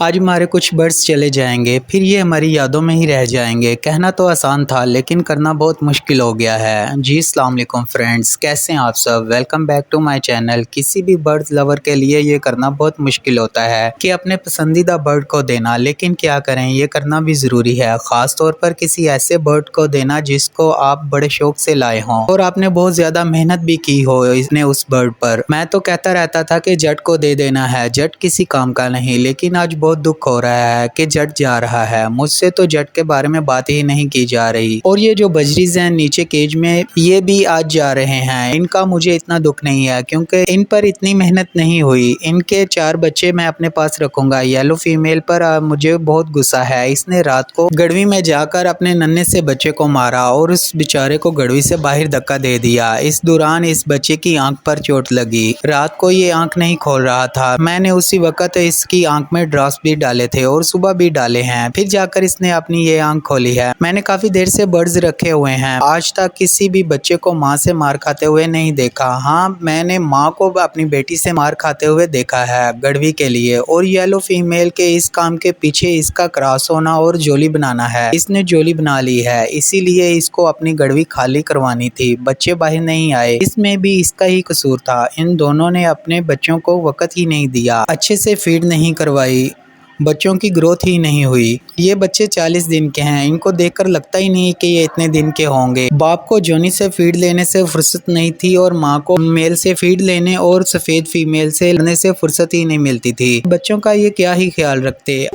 आज हमारे कुछ बर्ड्स चले जाएंगे, फिर ये हमारी यादों में ही रह जाएंगे। कहना तो आसान था लेकिन करना बहुत मुश्किल हो गया है। जी अस्सलाम वालेकुम फ्रेंड्स, कैसे हैं आप सब। Welcome back to my channel. किसी भी बर्ड लवर के लिए ये करना बहुत मुश्किल होता है कि अपने पसंदीदा बर्ड को देना, लेकिन क्या करें, ये करना भी ज़रूरी है। ख़ास तौर पर किसी ऐसे बर्ड को देना जिसको आप बड़े शौक से लाए हों और आपने बहुत ज़्यादा मेहनत भी की हो इसने उस बर्ड पर। मैं तो कहता रहता था कि जट को दे देना है, जट किसी काम का नहीं, लेकिन आज बहुत दुख हो रहा है कि जट जा रहा है। मुझसे तो जट के बारे में बात ही नहीं की जा रही। और ये जो बजरीज हैं नीचे केज में, ये भी आज जा रहे हैं। इनका मुझे इतना दुख नहीं है क्योंकि इन पर इतनी मेहनत नहीं हुई। इनके 4 बच्चे मैं अपने पास रखूंगा। येलो फीमेल पर मुझे बहुत गुस्सा है। इसने रात को गड़वी में जाकर अपने नन्हे से बच्चे को मारा और उस बेचारे को गड़वी से बाहर धक्का दे दिया। इस दौरान इस बच्चे की आंख पर चोट लगी। रात को ये आंख नहीं खोल रहा था। मैंने उसी वक्त इसकी आंख में ड्रॉप्स भी डाले थे और सुबह भी डाले हैं, फिर जाकर इसने अपनी ये आंख खोली है। मैंने काफी देर से बर्ड्स रखे हुए हैं, आज तक किसी भी बच्चे को माँ से मार खाते हुए नहीं देखा। हाँ, मैंने माँ को अपनी बेटी से मार खाते हुए देखा है गड़वी के लिए। और येलो फीमेल के इस काम के पीछे इसका क्रॉस होना और जोली बनाना है। इसने जोली बना ली है, इसीलिए इसको अपनी गड़वी खाली करवानी थी। बच्चे बाहर नहीं आए, इसमें भी इसका ही कसूर था। इन दोनों ने अपने बच्चों को वक्त ही नहीं दिया, अच्छे से फीड नहीं करवाई, बच्चों की ग्रोथ ही नहीं हुई। ये बच्चे 40 दिन के हैं, इनको देखकर लगता ही नहीं कि ये इतने दिन के होंगे। बाप को जोनी से फीड लेने से फुर्सत नहीं थी और माँ को मेल से फीड लेने और सफ़ेद फीमेल से लड़ने से फुर्सत ही नहीं मिलती थी। बच्चों का ये क्या ही ख्याल रखते।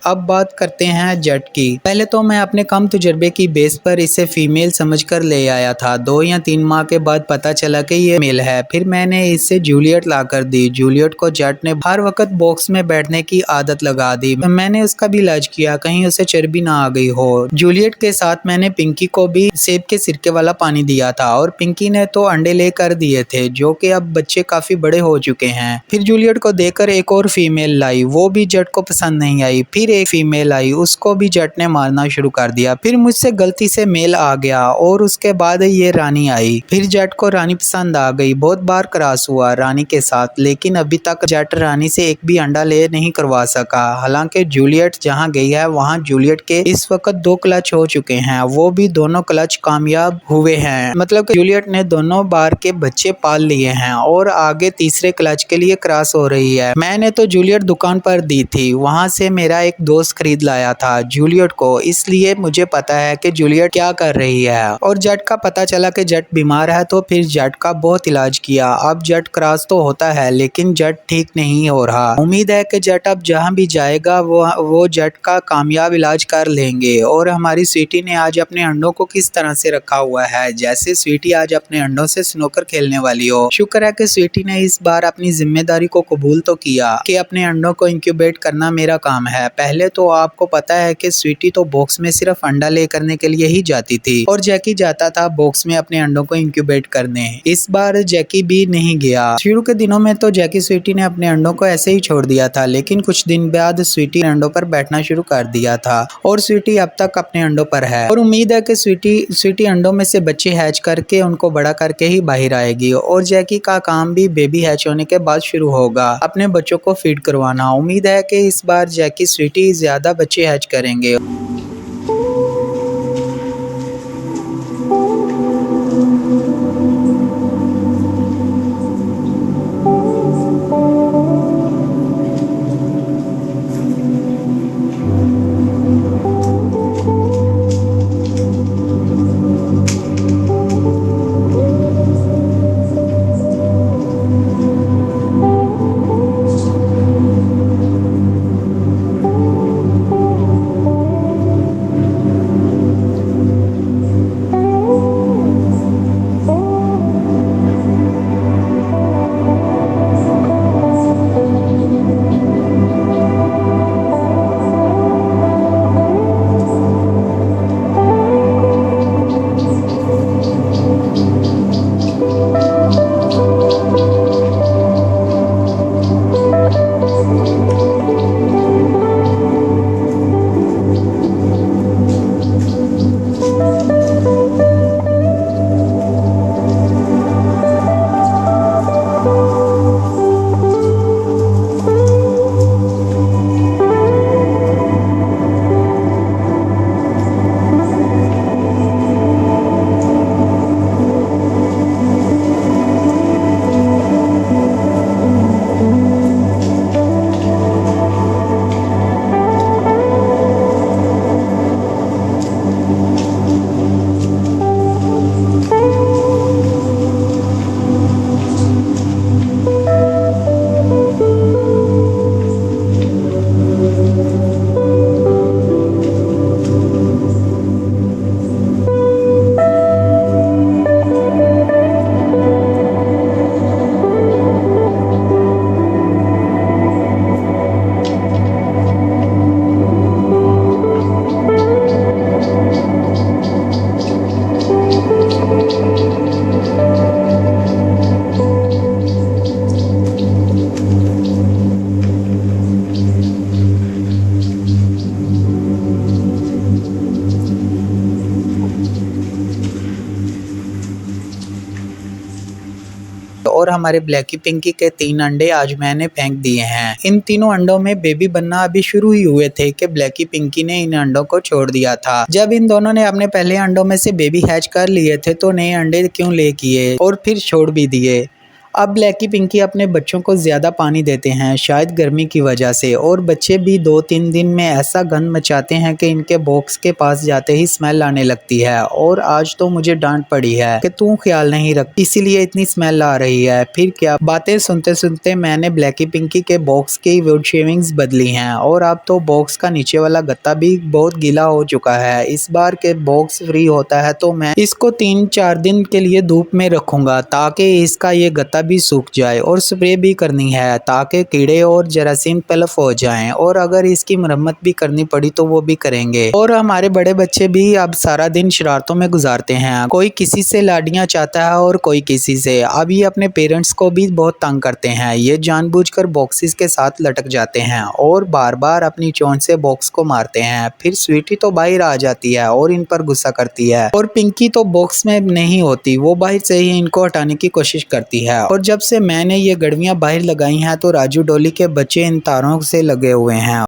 अब बात करते हैं जट की। पहले तो मैं अपने कम तजुर्बे की बेस पर इसे फीमेल समझकर ले आया था। 2 या 3 माह के बाद पता चला कि ये मेल है। फिर मैंने इसे जूलियट ला कर दी। जूलियट को जट ने हर वक्त बॉक्स में बैठने की आदत लगा दी। मैंने उसका भी इलाज किया, कहीं उसे चर्बी ना आ गई हो। जूलियट के साथ मैंने पिंकी को भी सेब के सिरके वाला पानी दिया था और पिंकी ने तो अंडे ले कर दिए थे, जो कि अब बच्चे काफी बड़े हो चुके हैं। फिर जूलियट को देकर एक और फीमेल लाई, वो भी जट को पसंद नहीं आई। फिर एक फीमेल आई, उसको भी जट ने मारना शुरू कर दिया। फिर मुझसे गलती से मेल आ गया और उसके बाद ये रानी आई। फिर जट को रानी पसंद आ गई। बहुत बार क्रॉस हुआ रानी के साथ, लेकिन अभी तक जट रानी से एक भी अंडा ले नहीं करवा सका। हालांकि जूलियट जहां गई है वहां जूलियट के इस वक्त 2 क्लच हो चुके हैं, वो भी दोनों क्लच कामयाब हुए हैं। मतलब कि जूलियट ने दोनों बार के बच्चे पाल लिए हैं और आगे तीसरे क्लच के लिए क्रॉस हो रही है। मैंने तो जूलियट दुकान पर दी थी, वहां से मेरा एक दोस्त खरीद लाया था जूलियट को, इसलिए मुझे पता है कि जूलियट क्या कर रही है। और जट का पता चला कि जट बीमार है तो फिर जट का बहुत इलाज किया। अब जट क्रॉस तो होता है लेकिन जट ठीक नहीं हो रहा। उम्मीद है कि जट अब जहां भी जाएगा वो जट का कामयाब इलाज कर लेंगे। और हमारी स्वीटी ने आज अपने अंडों को किस तरह से रखा हुआ है, जैसे स्वीटी आज अपने अंडों से स्नूकर खेलने वाली हो। शुक्र है कि स्वीटी ने इस बार अपनी जिम्मेदारी को कबूल तो किया कि अपने अंडों को इंक्यूबेट करना मेरा काम है। पहले तो आपको पता है कि स्वीटी तो बॉक्स में सिर्फ अंडा ले करने के लिए ही जाती थी और जैकी जाता था बॉक्स में अपने अंडों को इंक्यूबेट करने। इस बार जैकी भी नहीं गया। शुरू के दिनों में तो जैकी स्वीटी ने अपने अंडों को ऐसे ही छोड़ दिया था, लेकिन कुछ दिन बाद स्वीटी अंडों पर बैठना शुरू कर दिया था और स्वीटी अब तक अपने अंडों पर है। और उम्मीद है कि स्वीटी अंडों में से बच्चे हैच करके उनको बड़ा करके ही बाहर आएगी। और जैकी का काम भी बेबी हैच होने के बाद शुरू होगा, अपने बच्चों को फीड करवाना। उम्मीद है कि इस बार जैकी स्वीटी ज्यादा बच्चे हैच करेंगे। हमारे ब्लैकी पिंकी के 3 अंडे आज मैंने फेंक दिए हैं। इन तीनों अंडों में बेबी बनना अभी शुरू ही हुए थे कि ब्लैकी पिंकी ने इन अंडों को छोड़ दिया था। जब इन दोनों ने अपने पहले अंडों में से बेबी हैच कर लिए थे तो नए अंडे क्यों ले किए और फिर छोड़ भी दिए। अब ब्लैकी पिंकी अपने बच्चों को ज़्यादा पानी देते हैं, शायद गर्मी की वजह से, और बच्चे भी 2-3 दिन में ऐसा गंद मचाते हैं कि इनके बॉक्स के पास जाते ही स्मेल आने लगती है। और आज तो मुझे डांट पड़ी है कि तू ख्याल नहीं रख, इसीलिए इतनी स्मेल आ रही है। फिर क्या, बातें सुनते सुनते मैंने ब्लैकी पिंकी के बॉक्स की वुड शेविंग्स बदली हैं और अब तो बॉक्स का नीचे वाला गत्ता भी बहुत गीला हो चुका है। इस बार के बॉक्स फ्री होता है तो मैं इसको 3-4 दिन के लिए धूप में रखूंगा ताकि इसका ये गत्ता भी सूख जाए, और स्प्रे भी करनी है ताकि कीड़े और जरासीम तलफ हो जाएं, और अगर इसकी मरम्मत भी करनी पड़ी तो वो भी करेंगे। और हमारे बड़े बच्चे भी अब सारा दिन शरारतों में गुजारते हैं, कोई किसी से लाडियां चाहता है और कोई किसी से। अब ये अपने पेरेंट्स को भी बहुत तंग करते हैं। ये जानबूझकर बॉक्सेस के साथ लटक जाते हैं और बार बार अपनी चोंच से बॉक्स को मारते हैं। फिर स्वीटी तो बाहर आ जाती है और इन पर गुस्सा करती है, और पिंकी तो बॉक्स में नहीं होती, वो बाहर से ही इनको हटाने की कोशिश करती है। और जब से मैंने ये गड़वियां बाहर लगाई हैं तो राजू डोली के बच्चे इन तारों से लगे हुए हैं।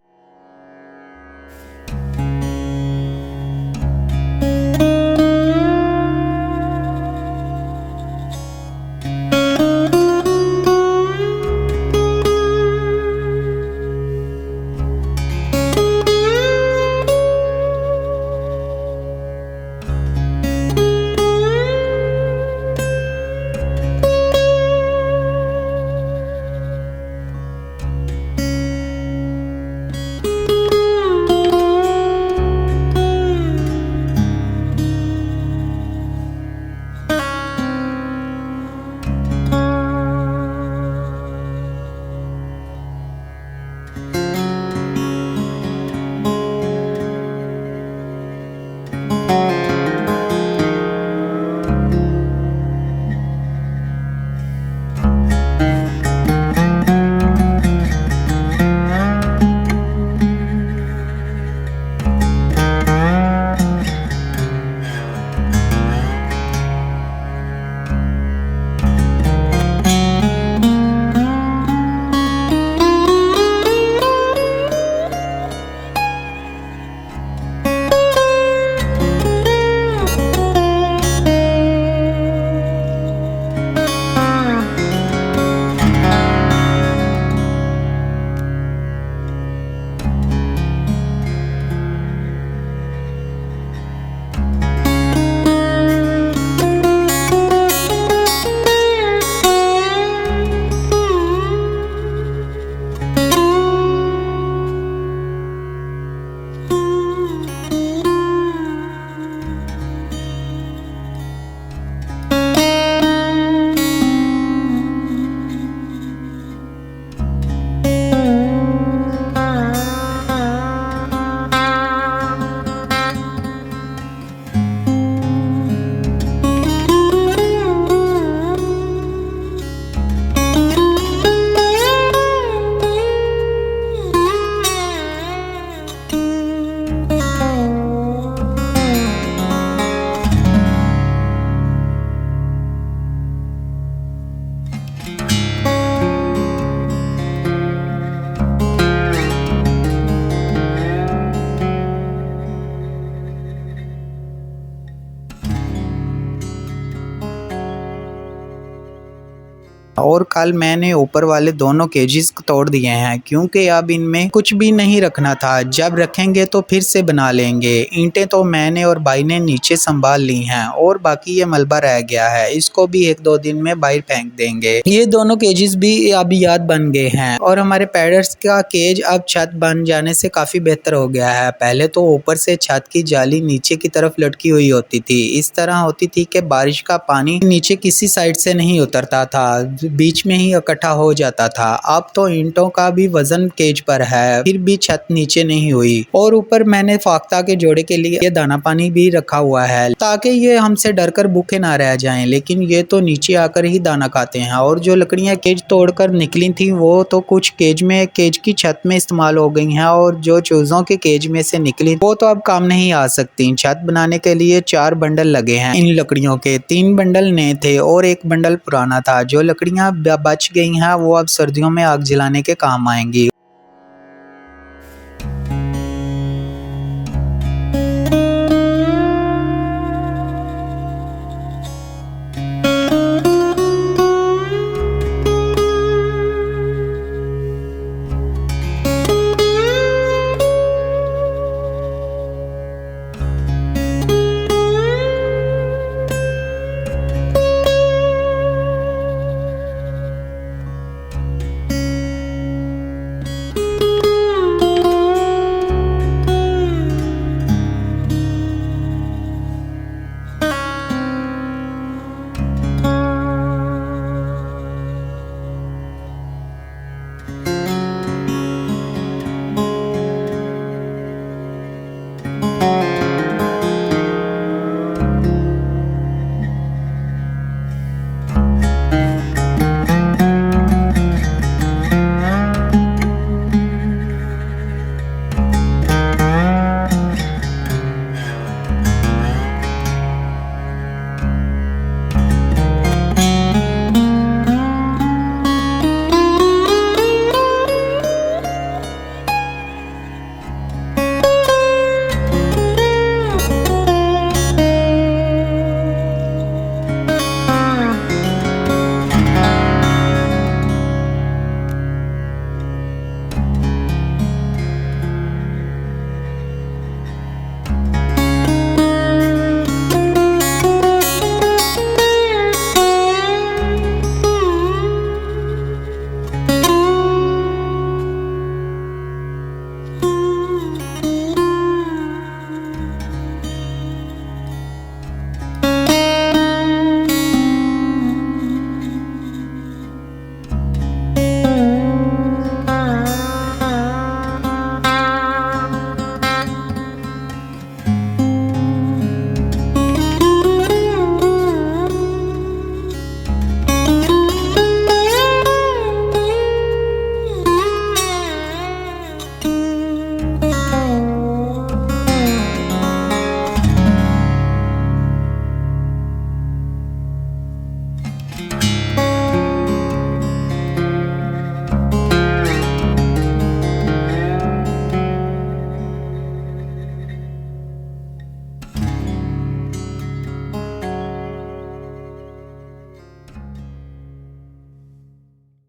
और कल मैंने ऊपर वाले दोनों केजेस तोड़ दिए हैं क्योंकि अब इनमें कुछ भी नहीं रखना था। जब रखेंगे तो फिर से बना लेंगे। ईंटें तो मैंने और भाई ने नीचे संभाल ली हैं और बाकी ये मलबा रह गया है, इसको भी 1-2 दिन में बाहर फेंक देंगे। ये दोनों केजेस भी अब याद बन गए हैं और हमारे पैरट्स का केज अब छत बन जाने से काफी बेहतर हो गया है। पहले तो ऊपर से छत की जाली नीचे की तरफ लटकी हुई होती थी। इस तरह होती थी कि बारिश का पानी नीचे किसी साइड से नहीं उतरता था, बीच में ही इकट्ठा हो जाता था। अब तो ईंटों का भी वजन केज पर है, फिर भी छत नीचे नहीं हुई। और ऊपर मैंने फाख्ता के जोड़े के लिए दाना पानी भी रखा हुआ है ताकि ये हमसे डरकर भूखे ना रह जाएं, लेकिन ये तो नीचे आकर ही दाना खाते हैं। और जो लकड़ियां केज तोड़कर निकली थी वो तो कुछ केज में केज की छत में इस्तेमाल हो गई हैं और जो चूजों के केज में से निकली वो तो अब काम नहीं आ सकती। छत बनाने के लिए 4 बंडल लगे हैं इन लकड़ियों के। 3 बंडल नए थे और 1 बंडल पुराना था। जो लकड़ियां बच गई हैं वो अब सर्दियों में आग जलाने के काम आएंगी।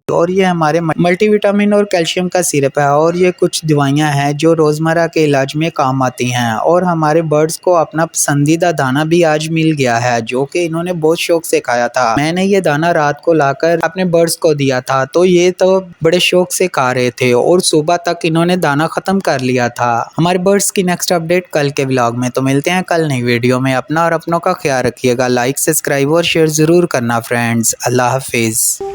और ये हमारे मल्टीविटामिन और कैल्शियम का सिरप है और ये कुछ दवाइयाँ हैं जो रोज़मर्रा के इलाज में काम आती हैं। और हमारे बर्ड्स को अपना पसंदीदा दाना भी आज मिल गया है जो कि इन्होंने बहुत शौक से खाया था। मैंने ये दाना रात को लाकर अपने बर्ड्स को दिया था तो ये तो बड़े शौक से खा रहे थे और सुबह तक इन्होंने दाना खत्म कर लिया था। हमारे बर्ड्स की नेक्स्ट अपडेट कल के व्लॉग में, तो मिलते हैं कल नई वीडियो में। अपना और अपनों का ख्याल रखिएगा। लाइक, सब्सक्राइब और शेयर जरूर करना फ्रेंड्स। अल्लाह हाफिज।